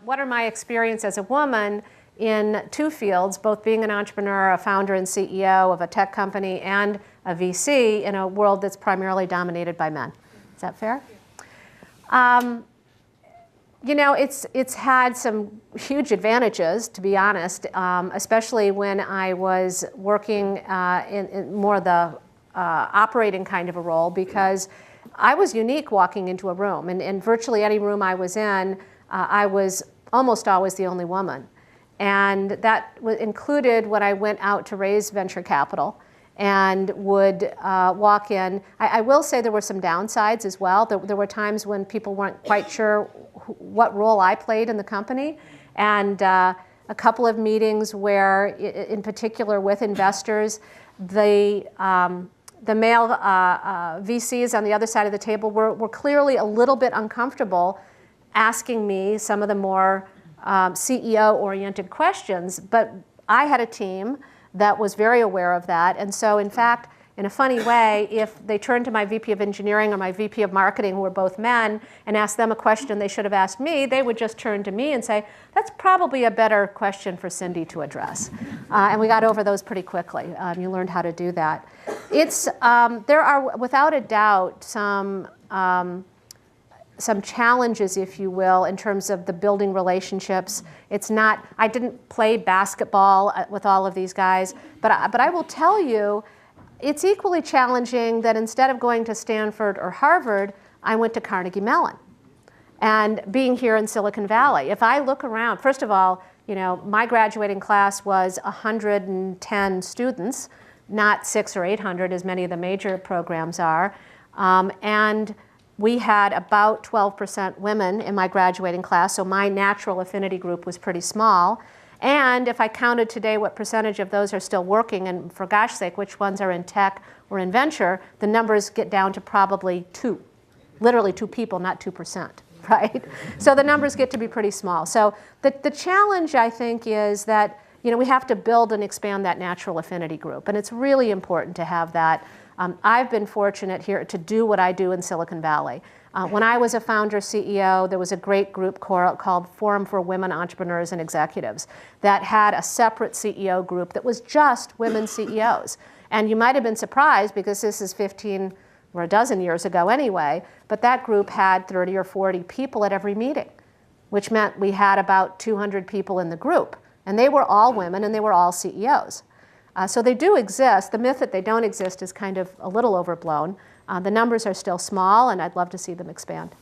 What are my experience as a woman in two fields, both being an entrepreneur, a founder and CEO of a tech company, and a VC in a world that's primarily dominated by men? Is that fair? You know, it's had some huge advantages, to be honest, especially when I was working in more the operating kind of a role, because I was unique walking into a room. And in virtually any room I was in, I was almost always the only woman. And that included when I went out to raise venture capital and would walk in. I will say there were some downsides as well. There were times when people weren't quite sure what role I played in the company. And a couple of meetings where, in particular with investors, the male VCs on the other side of the table were clearly a little bit uncomfortable asking me some of the more CEO-oriented questions. But I had a team that was very aware of that. And so, in fact, in a funny way, if they turned to my VP of engineering or my VP of marketing, who were both men, and asked them a question they should have asked me, they would just turn to me and say, that's probably a better question for Cindy to address. And we got over those pretty quickly. You learned how to do that. There are, without a doubt, some challenges, if you will, in terms of the building relationships. It's not, I didn't play basketball with all of these guys, but I will tell you, it's equally challenging that instead of going to Stanford or Harvard, I went to Carnegie Mellon. And being here in Silicon Valley, if I look around, first of all, you know, my graduating class was 110 students, not 600 or 800 as many of the major programs are. And we had about 12% women in my graduating class, so my natural affinity group was pretty small. And if I counted today what percentage of those are still working, and for gosh sake, which ones are in tech or in venture, the numbers get down to probably 2. Literally 2 people, not 2%, right? So the numbers get to be pretty small. So the challenge, I think, is that, you know, we have to build and expand that natural affinity group. And it's really important to have that. I've been fortunate here to do what I do in Silicon Valley. When I was a founder CEO, there was a great group called Forum for Women Entrepreneurs and Executives that had a separate CEO group that was just women CEOs. And you might have been surprised, because this is 15 or a dozen years ago anyway, but that group had 30 or 40 people at every meeting, which meant we had about 200 people in the group. And they were all women, and they were all CEOs. So they do exist. The myth that they don't exist is kind of a little overblown. The numbers are still small, and I'd love to see them expand.